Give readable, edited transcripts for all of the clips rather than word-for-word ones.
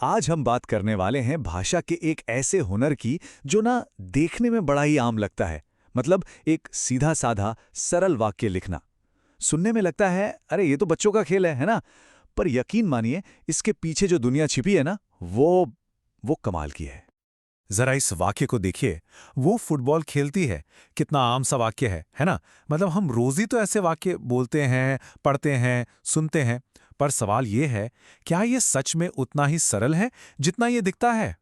आज हम बात करने वाले हैं भाषा के एक ऐसे हुनर की जो ना देखने में बड़ा ही आम लगता है। मतलब एक सीधा साधा सरल वाक्य लिखना। सुनने में लगता है अरे ये तो बच्चों का खेल है ना। पर यकीन मानिए इसके पीछे जो दुनिया छिपी है ना वो कमाल की है। जरा इस वाक्य को देखिए। वो फुटबॉल खेलती है। कितना आम सा वाक्य है ना? मतलब हम रोज ही तो ऐसे वाक्य बोलते हैं, पढ़ते हैं, सुनते हैं। पर सवाल ये है, क्या ये सच में उतना ही सरल है जितना ये दिखता है?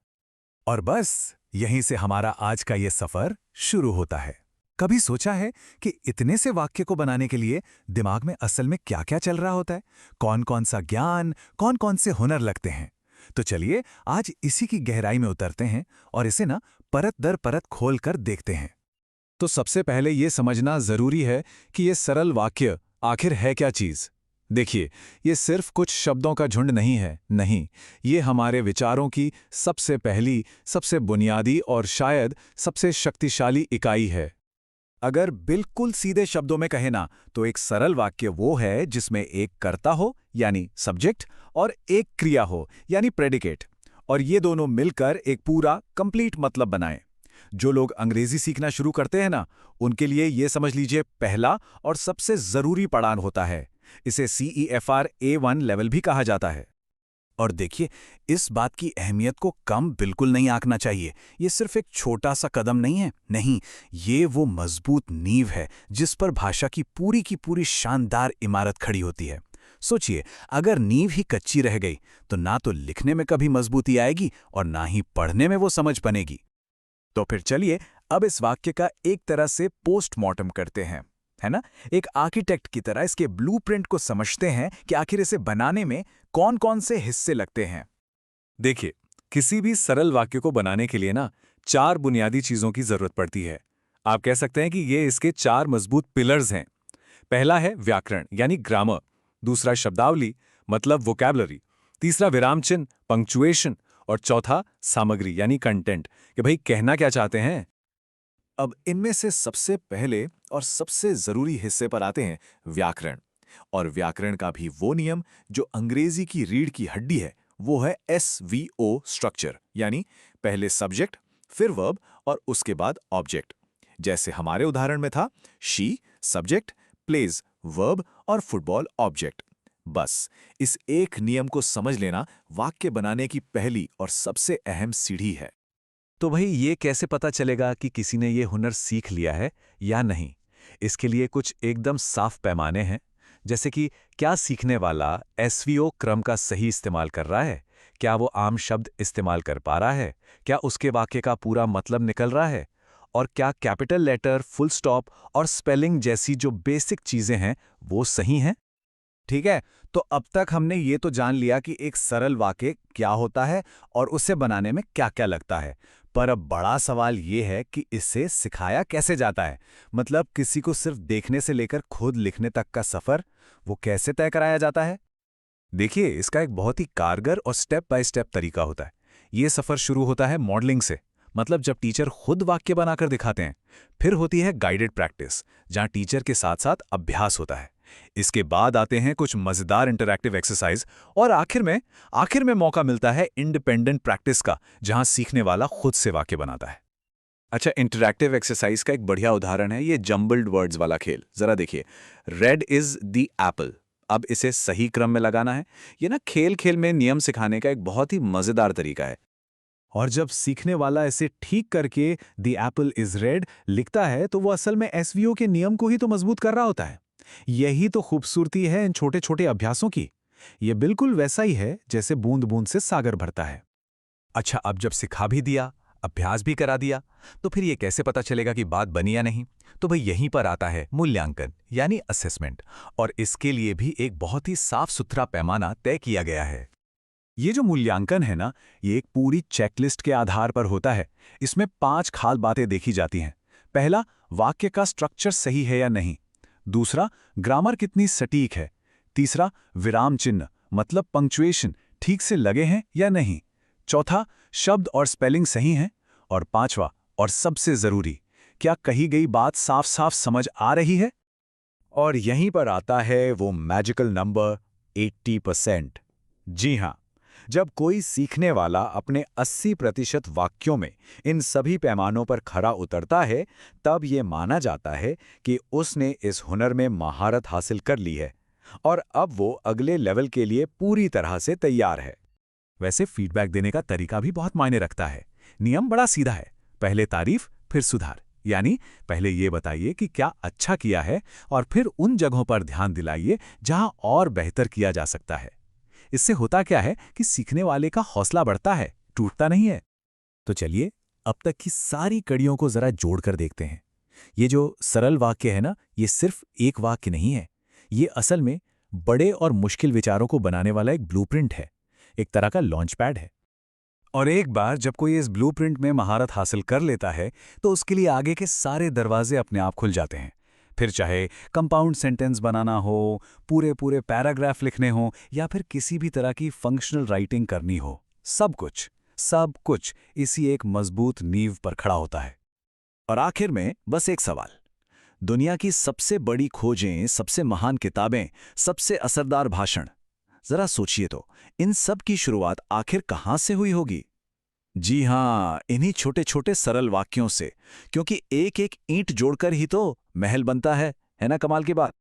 और बस यहीं से हमारा आज का ये सफर शुरू होता है। कभी सोचा है कि इतने से वाक्य को बनाने के लिए दिमाग में असल में क्या-क्या चल रहा होता है? कौन-कौन सा ज्ञान, कौन-कौन से हुनर लगते हैं? तो चलिए आज इसी की गहराई में उतरते हैं और इसे ना परत दर परत खोल कर देखते हैं। तो सबसे पहले ये समझना जरूरी है कि ये सरल वाक्य आखिर है क्या चीज। देखिए, ये सिर्फ कुछ शब्दों का झुंड नहीं है, नहीं, ये हमारे विचारों की सबसे पहली, सबसे बुनियादी और शायद सबसे शक्तिशाली इकाई है। अगर बिल्कुल सीधे शब्दों में कहे ना, तो एक सरल वाक्य वो है जिसमें एक कर्ता हो यानी सब्जेक्ट और एक क्रिया हो यानी प्रेडिकेट, और ये दोनों मिलकर एक पूरा कंप्लीट मतलब बनाएं। जो लोग अंग्रेजी सीखना शुरू करते हैं ना, उनके लिए ये समझ लीजिए पहला और सबसे जरूरी पड़ाव होता है। इसे CEFR A1 लेवल भी कहा जाता है। और देखिए, इस बात की अहमियत को कम बिल्कुल नहीं आंकना चाहिए। ये सिर्फ एक छोटा सा कदम नहीं है, नहीं, ये वो मजबूत नींव है जिस पर भाषा की पूरी शानदार इमारत खड़ी होती है। सोचिए, अगर नींव ही कच्ची रह गई तो ना तो लिखने में कभी मजबूती आएगी और ना ही पढ़ने में वो समझ बनेगी। तो फिर चलिए अब इस वाक्य का एक तरह से पोस्टमार्टम करते हैं, है ना? एक आर्किटेक्ट की तरह इसके ब्लूप्रिंट को समझते हैं कि आखिर इसे बनाने में कौन-कौन से हिस्से लगते हैं। देखिए, किसी भी सरल वाक्य को बनाने के लिए ना 4 बुनियादी चीजों की जरूरत पड़ती है। आप कह सकते हैं कि ये इसके 4 मजबूत पिलर्स हैं। पहला है व्याकरण यानी ग्रामर। दूसरा शब्दावली मतलब वोकैबुलरी। तीसरा विराम चिन्ह पंक्चुएशन। और चौथा सामग्री यानी कंटेंट, कि भाई कहना क्या चाहते हैं। अब इनमें से सबसे पहले और सबसे जरूरी हिस्से पर आते हैं व्याकरण। और व्याकरण का भी वो नियम जो अंग्रेजी की रीढ़ की हड्डी है, वो है SVO स्ट्रक्चर, यानी पहले सब्जेक्ट, फिर वर्ब और उसके बाद ऑब्जेक्ट। जैसे हमारे उदाहरण में था शी सब्जेक्ट, प्लेज वर्ब और फुटबॉल ऑब्जेक्ट। बस इस एक नियम को समझ लेना वाक्य बनाने की पहली और सबसे अहम सीढ़ी है। तो भाई ये कैसे पता चलेगा कि किसी ने ये हुनर सीख लिया है या नहीं? इसके लिए कुछ एकदम साफ पैमाने हैं। जैसे कि क्या सीखने वाला SVO क्रम का सही इस्तेमाल कर रहा है? क्या वो आम शब्द इस्तेमाल कर पा रहा है? क्या उसके वाक्य का पूरा मतलब निकल रहा है? और क्या कैपिटल लेटर, फुल स्टॉप और स्पेलिंग जैसी जो बेसिक चीजें हैं, वो सही हैं? ठीक है, तो अब तक हमने ये तो जान लिया कि एक सरल वाक्य क्या होता है और उसे बनाने में क्या-क्या लगता है। पर अब बड़ा सवाल ये है कि इसे सिखाया कैसे जाता है? मतलब किसी को सिर्फ देखने से लेकर खुद लिखने तक का सफर, वो कैसे तय कराया जाता है? देखिए, इसका एक बहुत ही कारगर और स्टेप बाय स्टेप तरीका होता है। ये सफर शुरू होता है मॉडलिंग से, मतलब जब टीचर खुद वाक्य बनाकर दिखाते हैं। फिर होती है गाइडेड प्रैक्टिस, जहां टीचर के साथ साथ अभ्यास होता है। इसके बाद आते हैं कुछ मजेदार इंटरैक्टिव एक्सरसाइज, और आखिर में मौका मिलता है इंडिपेंडेंट प्रैक्टिस का, जहां सीखने वाला खुद से वाक्य बनाता है। अच्छा, इंटरैक्टिव एक्सरसाइज का एक बढ़िया उदाहरण है ये जंबल्ड वर्ड्स वाला खेल। जरा देखिए, रेड इज द एप्पल। अब इसे सही क्रम में लगाना है। ये ना खेल खेल में नियम सिखाने का एक बहुत ही मजेदार तरीका है। और जब सीखने वाला इसे ठीक करके द एप्पल इज रेड लिखता है, तो वो असल में SVO के नियम को ही तो मजबूत कर रहा होता है। यही तो खूबसूरती है इन छोटे छोटे अभ्यासों की। ये बिल्कुल वैसा ही है जैसे बूंद बूंद से सागर भरता है। अच्छा, अब जब सिखा भी दिया, अभ्यास भी करा दिया, तो फिर ये कैसे पता चलेगा कि बात बनी या नहीं? तो भाई यहीं पर आता है मूल्यांकन यानी असेसमेंट। और इसके लिए भी एक बहुत ही साफ सुथरा पैमाना तय किया गया है। ये जो मूल्यांकन है ना, ये एक पूरी चेकलिस्ट के आधार पर होता है। इसमें 5 खास बातें देखी जाती हैं। पहला, वाक्य का स्ट्रक्चर सही है या नहीं। दूसरा, ग्रामर कितनी सटीक है। तीसरा, विराम चिन्ह मतलब पंक्चुएशन ठीक से लगे हैं या नहीं। चौथा, शब्द और स्पेलिंग सही हैं। और पांचवा और सबसे जरूरी, क्या कही गई बात साफ साफ समझ आ रही है। और यहीं पर आता है वो मैजिकल नंबर 80%। जी हाँ, जब कोई सीखने वाला अपने 80% वाक्यों में इन सभी पैमानों पर खरा उतरता है, तब ये माना जाता है कि उसने इस हुनर में महारत हासिल कर ली है और अब वो अगले लेवल के लिए पूरी तरह से तैयार है। वैसे फीडबैक देने का तरीका भी बहुत मायने रखता है। नियम बड़ा सीधा है, पहले तारीफ फिर सुधार। यानी पहले ये बताइए कि क्या अच्छा किया है और फिर उन जगहों पर ध्यान दिलाइए जहां और बेहतर किया जा सकता है। इससे होता क्या है कि सीखने वाले का हौसला बढ़ता है, टूटता नहीं है। तो चलिए अब तक की सारी कड़ियों को जरा जोड़कर देखते हैं। ये जो सरल वाक्य है ना, ये सिर्फ एक वाक्य नहीं है। ये असल में बड़े और मुश्किल विचारों को बनाने वाला एक ब्लूप्रिंट है, एक तरह का लॉन्च पैड है। और एक बार जब कोई इस ब्लूप्रिंट में महारत हासिल कर लेता है तो उसके लिए आगे के सारे दरवाजे अपने आप खुल जाते हैं। फिर चाहे कंपाउंड सेंटेंस बनाना हो, पूरे पूरे पैराग्राफ लिखने हो या फिर किसी भी तरह की फंक्शनल राइटिंग करनी हो, सब कुछ इसी एक मजबूत नींव पर खड़ा होता है। और आखिर में बस एक सवाल, दुनिया की सबसे बड़ी खोजें, सबसे महान किताबें, सबसे असरदार भाषण, जरा सोचिए तो इन सब की शुरुआत आखिर कहां से हुई होगी? जी हां, इन्हीं छोटे छोटे सरल वाक्यों से, क्योंकि एक एक ईंट जोड़कर ही तो महल बनता है ना? कमाल की बात।